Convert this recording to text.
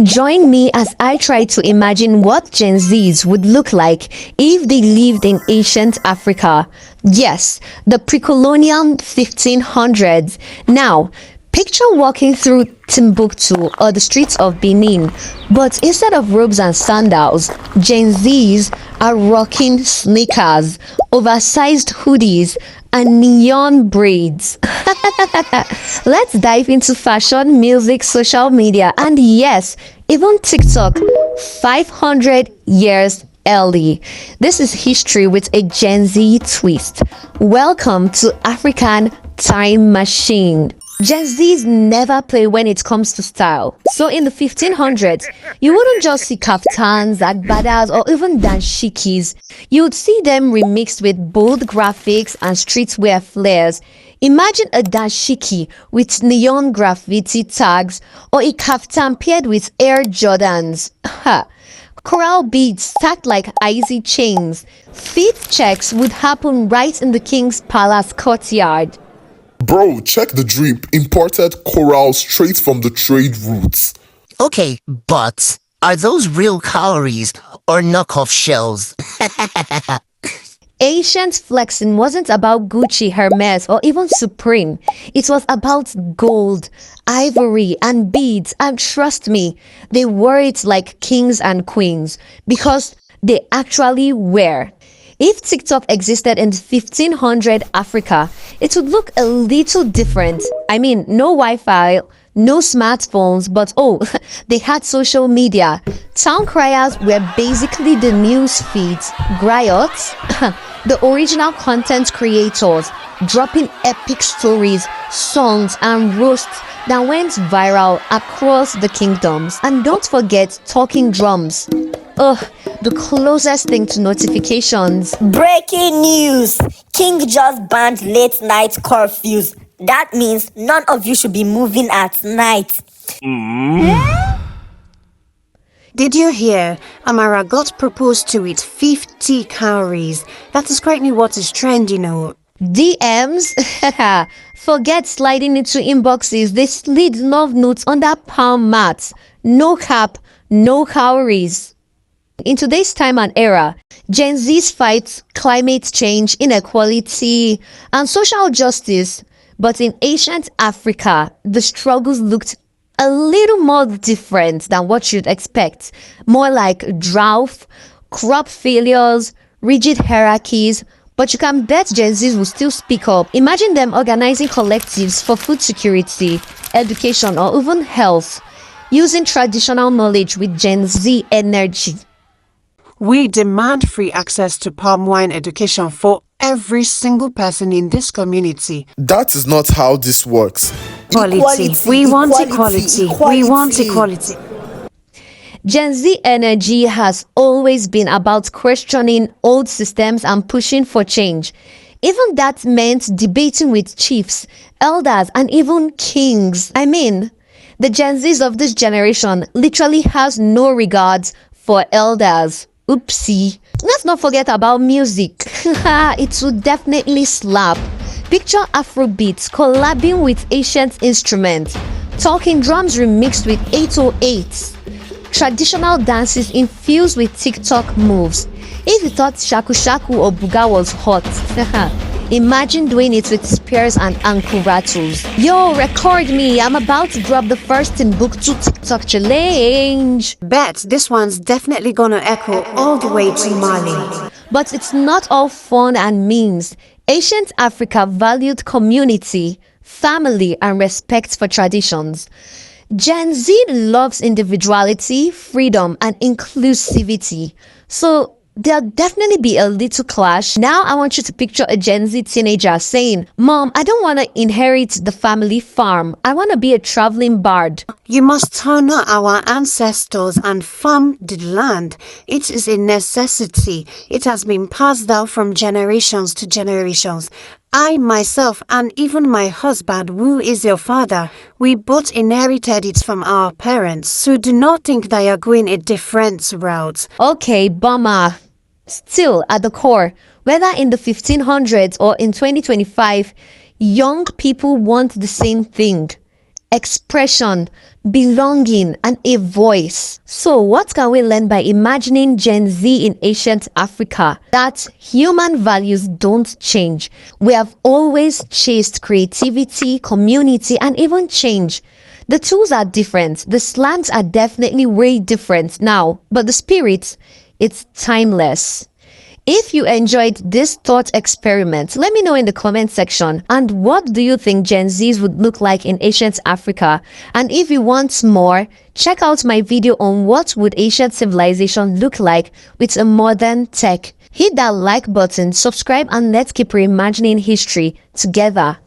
Join me as I try to imagine what Gen Zs would look like if they lived in ancient Africa. Yes, the pre-colonial 1500s. Now, picture walking through Timbuktu or the streets of Benin, but instead of robes and sandals, Gen Zs are rocking sneakers, oversized hoodies, and neon braids. Let's dive into fashion, music, social media, and yes, even TikTok 500 years early. This is history with a Gen Z twist. Welcome to African Time Machine. Gen Zs never play when it comes to style. So in the 1500s, you wouldn't just see kaftans, agbadas, or even dashikis. You'd see them remixed with bold graphics and streetwear flares. Imagine a dashiki with neon graffiti tags or a kaftan paired with Air Jordans. Ha! Coral beads stacked like icy chains. Feet checks would happen right in the king's palace courtyard. Bro, check the drip. Imported coral straight from the trade routes. Okay, but are those real calories or knockoff shells? Ancient flexing wasn't about Gucci, Hermes, or even Supreme. It was about gold, ivory, and beads. And trust me, they wore it like kings and queens because they actually were. If TikTok existed in 1500 Africa, it would look a little different. I mean, no Wi-Fi, no smartphones, but oh, they had social media. Town criers were basically the news feeds. Griots, the original content creators, dropping epic stories, songs, and roasts that went viral across the kingdoms. And don't forget talking drums. Ugh, the closest thing to notifications. Breaking news! King just banned late night curfews. That means none of you should be moving at night. Did you hear? Amara got proposed to with 50 calories. That is currently what is trending, DMs? Forget sliding into inboxes. They slid love notes on that palm mat. No cap, no calories. In today's time and era, Gen Z's fight climate change, inequality, and social justice. But in ancient Africa, the struggles looked a little more different than what you'd expect. More like drought, crop failures, rigid hierarchies. But you can bet Gen Zs will still speak up. Imagine them organizing collectives for food security, education, or even health, using traditional knowledge with Gen Z energy. We demand free access to palm wine education for every single person in this community. That is not how this works. Equality. We want equality. We want equality. Gen Z energy has always been about questioning old systems and pushing for change. Even that meant debating with chiefs, elders, and even kings. I mean, the Gen Zs of this generation literally has no regards for elders. Oopsie. Let's not forget about music. It would definitely slap. Picture Afrobeats collabing with ancient instruments. Talking drums remixed with 808s. Traditional dances infused with TikTok moves. If you thought Shaku Shaku or Buga was hot, imagine doing it with spears and ankle rattles. Yo, record me. I'm about to drop the first Timbuktu TikTok challenge. Bet this one's definitely gonna echo all the way to Mali. But it's not all fun and memes. Ancient Africa valued community, family, and respect for traditions. Gen Z loves individuality, freedom, and inclusivity. So there'll definitely be a little clash. Now I want you to picture a Gen Z teenager saying, "Mom, I don't want to inherit the family farm. I want to be a traveling bard." You must honor our ancestors and farm the land. It is a necessity. It has been passed down from generations to generations. I myself and even my husband, who is your father, we both inherited it from our parents. So do not think that you're going a different route. Okay, bummer. Still, at the core, whether in the 1500s or in 2025, young people want the same thing. expression, belonging, and a voice. So what can we learn by imagining Gen Z in ancient Africa? That human values don't change. We have always chased creativity, community, and even change. The tools are different. The slangs are definitely way different now, but the spirit, it's timeless. If you enjoyed this thought experiment, let me know in the comment section. And what do you think Gen Zs would look like in ancient Africa? And if you want more, check out my video on what would ancient civilization look like with a modern tech. Hit that like button, subscribe, and let's keep reimagining history together.